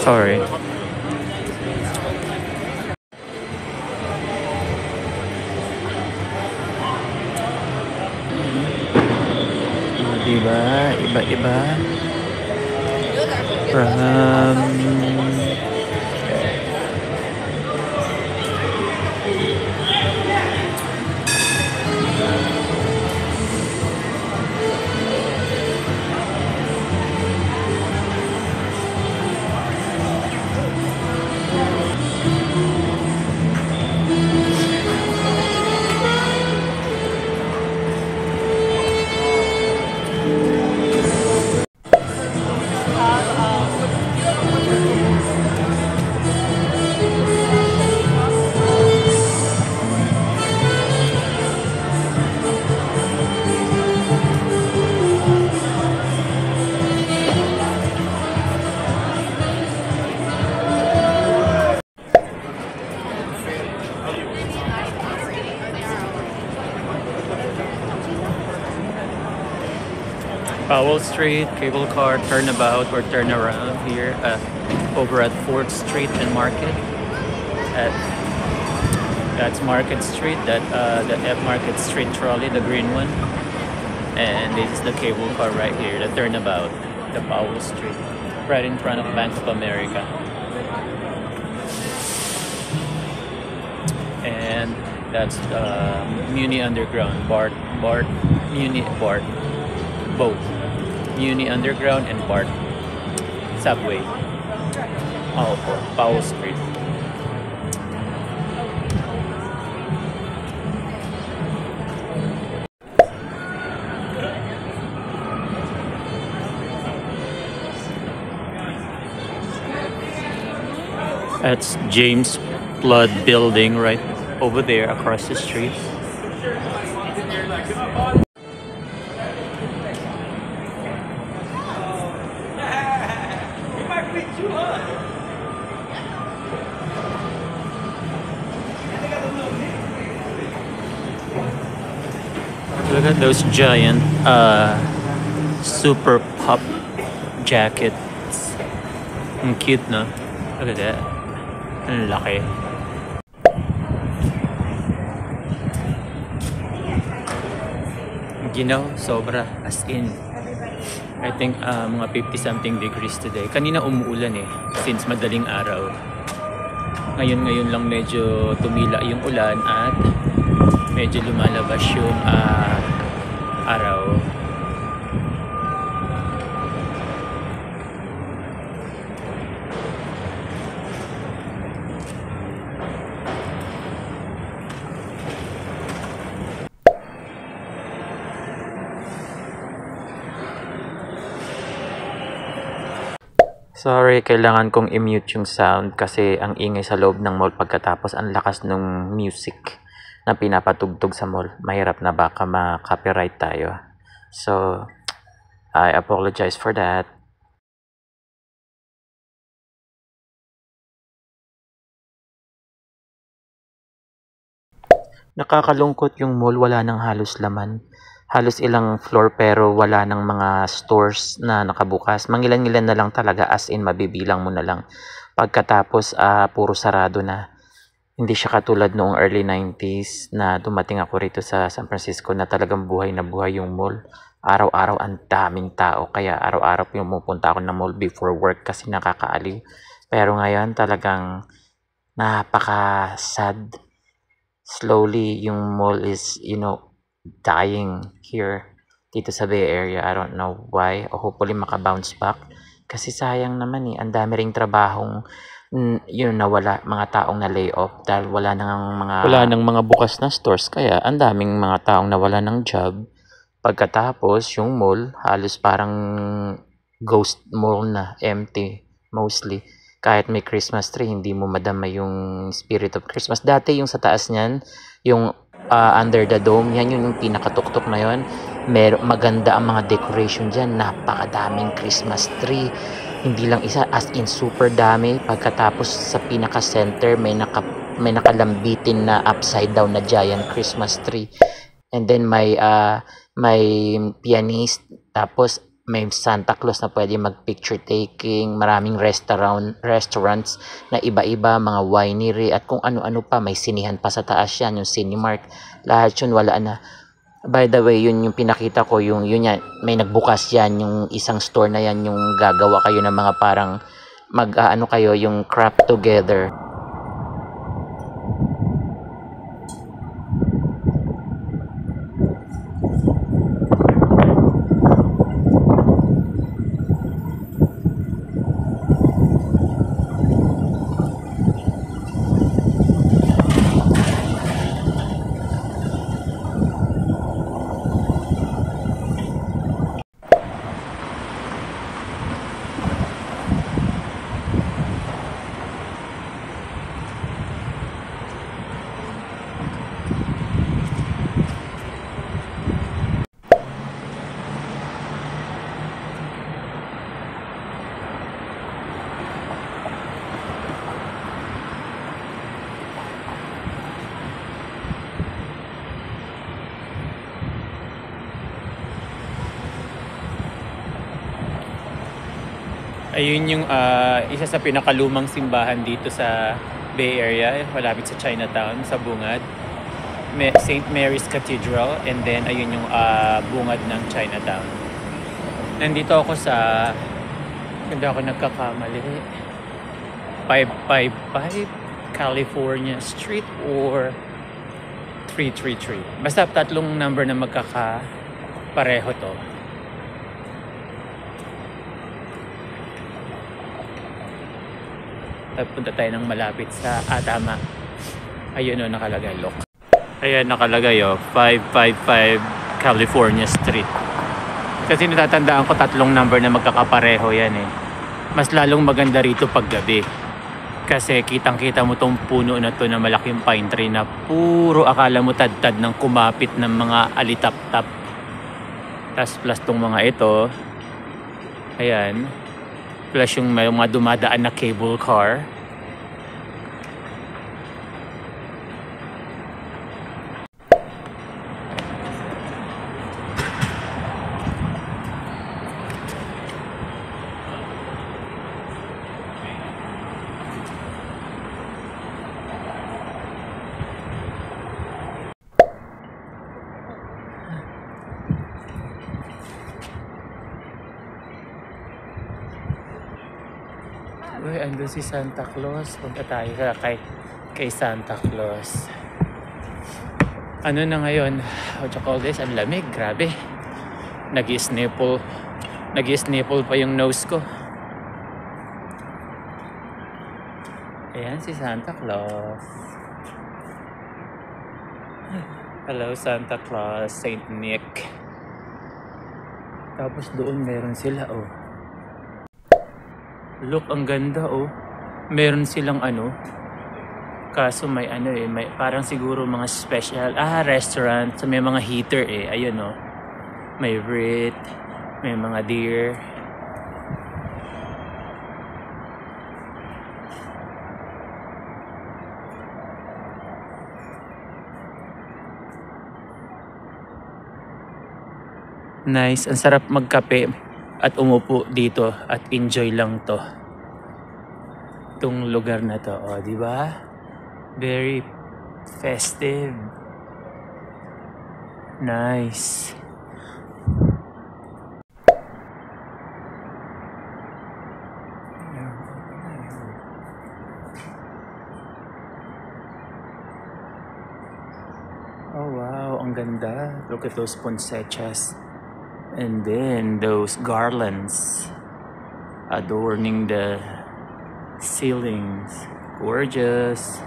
Sorry. Diba? Iba-iba. From Powell Street, cable car turnabout or turnaround here over at 4th Street and Market. That's Market Street, the F Market Street trolley, the green one. And this is the cable car right here, the turnabout, the Powell Street, right in front of Bank of America. And that's Muni Underground, both Muni Underground and BART subway, all for Powell Street. That's James Flood building right over there across the street. Look at those giant super pop jackets. Ang cute, no? Look at that. Ang laki. Ginaw, sobra. As in. I think mga 50 something degrees today. Kanina umuulan eh. Since madaling araw. Ngayon lang medyo tumila yung ulan at medyo lumalabas yung araw. Sorry, kailangan kong i-mute yung sound kasi ang ingay sa loob ng mall pagkatapos ang lakas ng music na pinapatugtog sa mall. Mahirap na baka ma-copyright tayo. So, I apologize for that. Nakakalungkot yung mall, wala nang halos laman. Halos ilang floor pero wala nang mga stores na nakabukas. Mangilan-ngilan na lang talaga, as in mabibilang mo na lang. Pagkatapos puro sarado na. Hindi siya katulad noong early 90s na dumating ako rito sa San Francisco na talagang buhay na buhay yung mall. Araw-araw ang daming tao, kaya araw-araw pumupunta ako ng mall before work kasi nakakaaliw. Pero ngayon talagang napaka-sad. Slowly yung mall is, dying here dito sa Bay Area. I don't know why. Hopefully maka-bounce back. Kasi sayang naman eh. Ang dami ring trabahong nawala, mga taong na lay off dahil wala nang mga bukas na stores, kaya ang daming mga taong nawala ng job. Pagkatapos yung mall halos parang ghost mall na, empty mostly. Kahit may Christmas tree, hindi mo madama yung spirit of Christmas. Dati yung sa taas niyan, yung under the dome, yan yung pinakatuktok na yun. Maganda ang mga decoration dyan. Napakadaming Christmas tree. Hindi lang isa, as in super dami. Pagkatapos sa pinaka-center, may nakalambitin na upside down na giant Christmas tree. And then may pianist. Tapos may Santa Claus na pwede mag-picture taking, maraming restaurants na iba-iba, mga winery at kung ano-ano pa, may sinihan pa sa taas yan, yung Cinemark, lahat yun wala na. By the way, yun yung pinakita ko, yun yan, may nagbukas yan, yung isang store na yan, yung gagawa kayo ng mga parang mag-ano kayo, yung craft together. Ayun yung isa sa pinakalumang simbahan dito sa Bay Area, malapit sa Chinatown, sa bungad. St. Mary's Cathedral, and then ayun yung bungad ng Chinatown. Nandito ako sa, hindi ako nagkakamali, 555 California Street or 333. Basta tatlong number na magkakapareho to. Punta tayo ng malapit sa tama. Ayun o, nakalagay, look. Ayan, nakalagay o, 555 California Street. Kasi natatandaan ko tatlong number na magkakapareho yan eh. Mas lalong maganda rito pag gabi. Kasi kitang-kita mo tong puno na to na malaking pine tree na puro akala mo tad-tad ng kumapit ng mga alitap-tap. Tas plus tong mga ito. Ayan. Plus yung may mga dumadaan na cable car. Uy, andun si Santa Claus. Punta tayo kay Santa Claus. Ano na ngayon? What you call this? Ang lamig. Grabe. Nag-i-sniffle pa yung nose ko. Ayan si Santa Claus. Hello Santa Claus, Saint Nick. Tapos doon meron sila oh. Look, ang ganda oh. Meron silang ano. Kaso may ano eh, may parang siguro mga special restaurant. So may mga heater eh. Ayun oh. May wreath, may mga deer. Nice, ang sarap magkape at umupo dito at enjoy lang to. Itong lugar na to, oh, di ba? Very festive. Nice. Oh wow, ang ganda. Look at those poinsettias. And then those garlands adorning the ceilings. Gorgeous.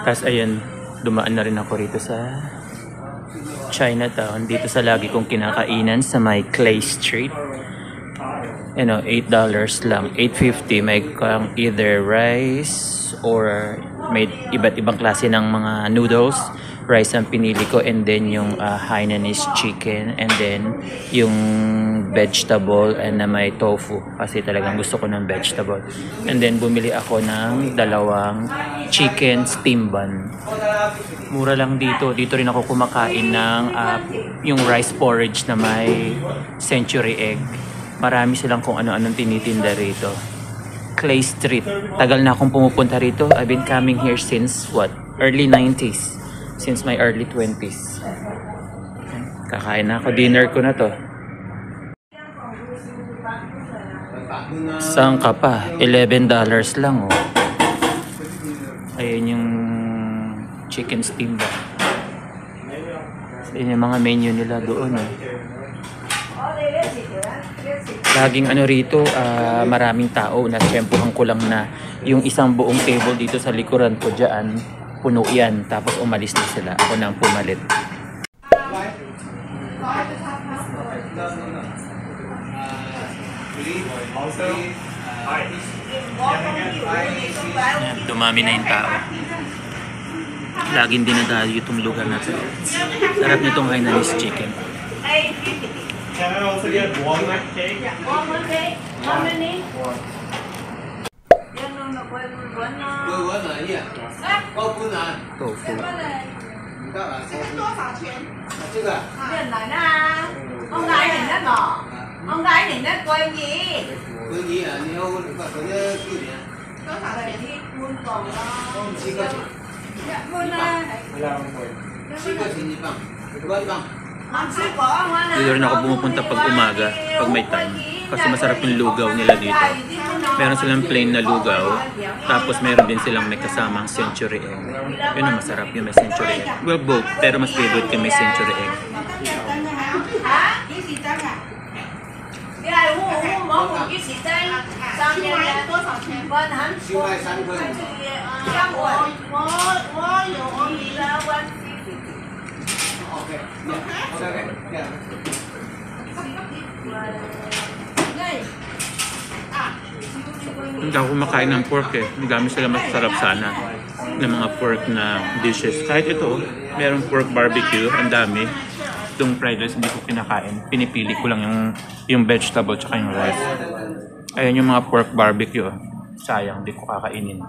Tapos ayan, dumaan na rin ako rito sa Chinatown. Dito sa lagi kong kinakainan sa may Clay Street. You know, $8 lang. $8.50 may either rice or may iba't ibang klase ng mga noodles. Rice ang pinili ko, and then yung Hainanese chicken, and then yung vegetable and na may tofu kasi talagang gusto ko ng vegetable. And then bumili ako ng 2 chicken steam bun. Mura lang dito. Dito rin ako kumakain ng yung rice porridge na may century egg. Marami silang kung ano-anong tinitinda rito. Clay Street. Tagal na akong pumupunta rito. I've been coming here since what? Early 90s. Since my early 20s. Kakain na ako. Dinner ko na to. Saan ka pa? $11 lang oh. Ayan yung chicken steam ba? Ayan yung mga menu nila doon oh. Laging ano rito, maraming tao. Nasyempohan ko lang na yung isang buong table dito sa likuran ko dyan, puno yan. Tapos umalis na sila. Ako na ang pumalit. Yan, dumami na yung tao. Laging dinadayo itong lugar na ito. Sarap nitong Hainanese chicken. Can I also get walnut cake? Yeah, walnut cake. How many? Tofu. 越南啊，我嗌人一個，我嗌人一個嘢。係啲半磅啦，一般啦。Dito rin ako pumupunta pag umaga, pag may time. Kasi masarap yung lugaw nila dito. Meron silang plain na lugaw, tapos meron din silang may kasamang century egg. Yun ang masarap, yung may century egg. Well, both, pero mas favorite yung may century egg. Hindi ako kumakain ng pork eh. Ang dami sila masarap sana ng mga pork na dishes. Kahit ito, merong pork barbecue. Ang dami. Itong fried rice hindi ko kinakain. Pinipili ko lang yung vegetable tsaka yung rice. Ayan yung mga pork barbecue. Sayang, hindi ko kakainin.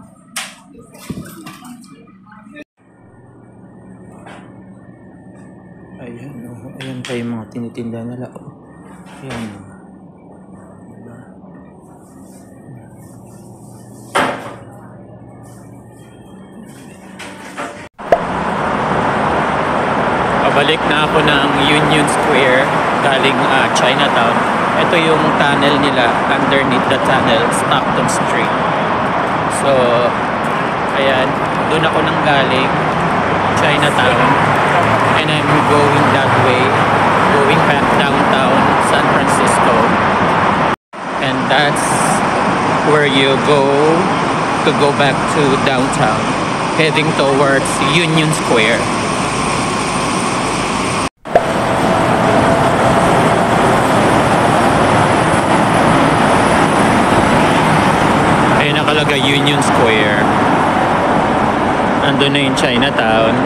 Ayan, oh. Ayan pa yung mga tinitinda nila. Oh. Ayan. Diba? Pabalik na ako ng Union Square galing Chinatown. Ito yung tunnel nila. Underneath the tunnel, Stockton Street. So, ayan. Doon ako nang galing Chinatown. And I'm going that way, going back downtown San Francisco, and that's where you go back to downtown, heading towards Union Square. Ayun nakalagay Union Square. Nandun na yung Chinatown.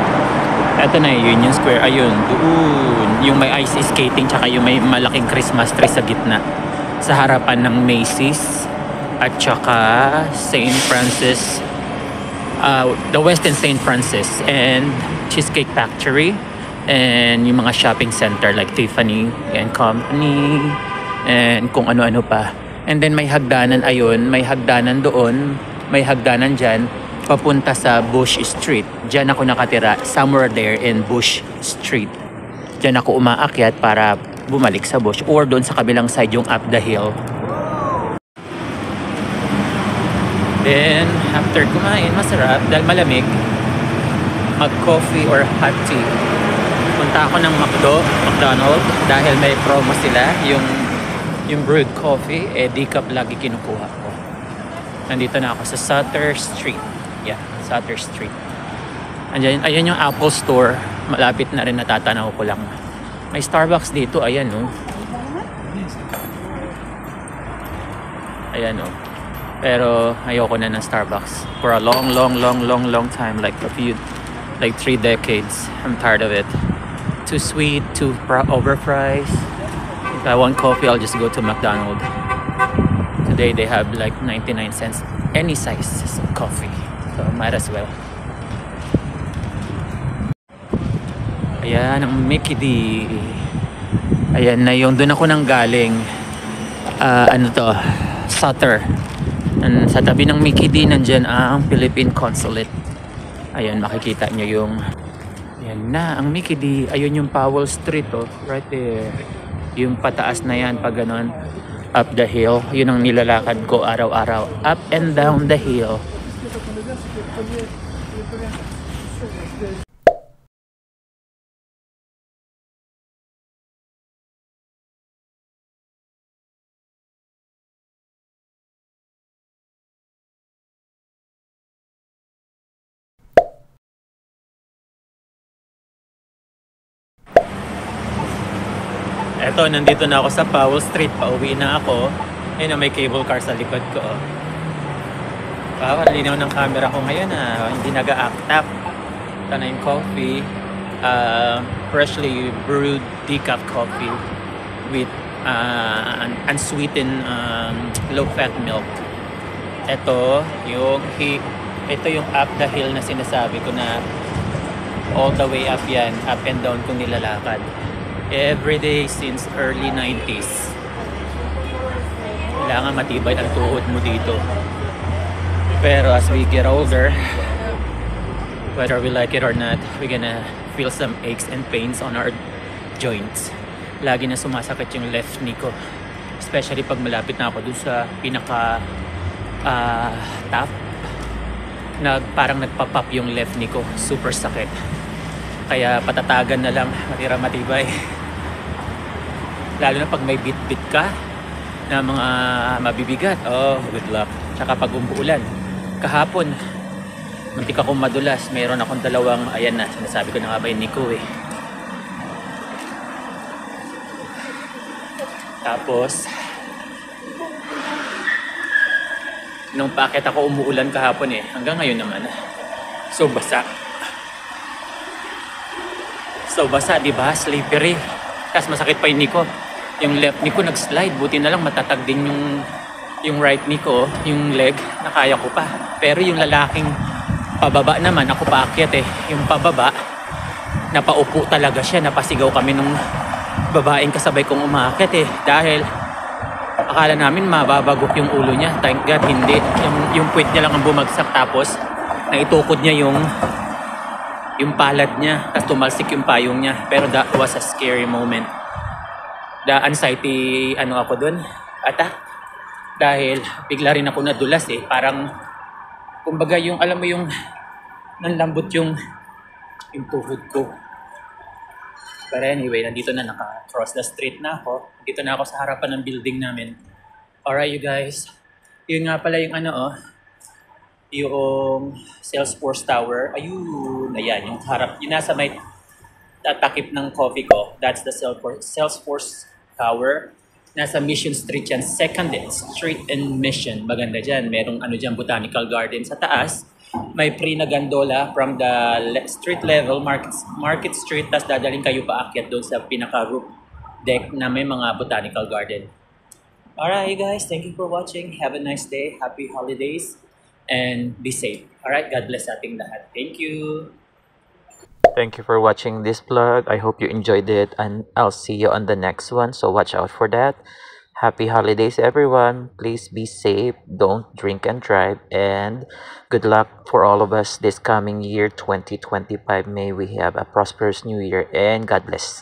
Ito na yung Union Square. Ayun, doon. Yung may ice skating tsaka yung may malaking Christmas tree sa gitna. Sa harapan ng Macy's at tsaka St. Francis, the Westin St. Francis and Cheesecake Factory and yung mga shopping center like Tiffany and Company and kung ano-ano pa. And then may hagdanan ayun, may hagdanan doon, may hagdanan dyan papunta sa Bush Street. Diyan ako nakatira, somewhere there in Bush Street. Diyan ako umaakyat para bumalik sa Bush or doon sa kabilang side yung up the hill. Then, after kumain, masarap dahil malamig, mag-coffee or hot tea. Punta ako ng McDonald's dahil may promo sila, yung brewed coffee, decaf lagi kinukuha ko. Nandito na ako sa Sutter Street. Yeah, Sutter Street. Ayan yung Apple Store. Malapit na rin, natatanaw ko lang. May Starbucks dito, ayan no. Ayan oh. Pero ayoko na ng Starbucks for a long time, like 3 decades. I'm tired of it. Too sweet, too overpriced. If I want coffee, I'll just go to McDonald's. Today they have like 99 cents any size of coffee, so might as well. Ayan ang Mickey D. Ayan na yung doon ako nang galing. Ano to? Sutter. Sa tabi ng Mickey D nandyan ang Philippine Consulate. Ayan, makikita nyo yung ayan na ang Mickey D. Ayun yung Powell Street oh, right there. Yung pataas na yan pag ganon up the hill. Yun ang nilalakad ko araw-araw, up and down the hill. Eto, nandito na ako sa Powell Street. Pauwi na ako. Ayun, may cable car sa likod ko. Wow, linaw ng camera ko ngayon. Hindi nag-a-act-up. Ito na yung coffee. Freshly brewed decaf coffee with unsweetened low-fat milk. Ito yung up the hill na sinasabi ko na all the way up yan. Up and down kung nilalakad. Every day since early 90s. Kailangan matibay ang tuhod mo dito. Pero as we get older, whether we like it or not, we're gonna feel some aches and pains on our joints. Lagi na sumasakit yung left knee ko. Especially pag malapit na ako dun sa pinaka top. Parang nagpa-pop yung left knee ko. Super sakit. Kaya patatagan na lang, matira matibay. Lalo na pag may bit-bit ka na mga mabibigat. Oh, good luck. Tsaka pag umuulan. Kahapon, muntik akong madulas. Mayroon akong dalawang, ayan na, sinasabi ko na nga ba yung Nico eh. Tapos, nung paakit ako umuulan kahapon eh. Hanggang ngayon naman. So, basa. So basa, di ba? Slippery. Tapos masakit pa yung knee ko. Yung left knee ko nag-slide. Buti na lang matatag din yung right knee ko, yung leg, nakaya ko pa. Pero yung lalaking pababa naman, ako paakyat eh. Yung pababa, napaupo talaga siya. Napasigaw kami nung babaeng kasabay kong umaakyat eh. Dahil akala namin mababagok yung ulo niya. Thank God, hindi. Yung puwit niya lang ang bumagsak. Tapos naitukod niya yung palad niya, tapos tumalsik yung payong niya. Pero that was a scary moment. The anxiety, ako dun, attack. Dahil bigla rin ako nadulas eh. Parang, kumbaga yung, alam mo yung, nanlambot yung tuhod ko. But anyway, nandito na, naka-cross the street na ako. Dito na ako sa harapan ng building namin. Alright you guys. Yun nga pala yung yung Salesforce Tower. Ayun, ayan, yung harap, yung nasa may tatakip ng coffee ko. That's the Salesforce Tower. Nasa Mission Street yan, 2nd Street and Mission. Maganda dyan, merong dyan, Botanical Garden sa taas. May free na gondola from the street level, Market Street, tas dadaling kayo paakyat doon sa pinaka-roof deck na may mga Botanical Garden. Alright you guys, thank you for watching. Have a nice day, happy holidays. And be safe. Alright, God bless ating lahat. Thank you. Thank you for watching this vlog. I hope you enjoyed it and I'll see you on the next one. So watch out for that. Happy holidays everyone. Please be safe. Don't drink and drive. And good luck for all of us this coming year 2025. May we have a prosperous new year and God bless.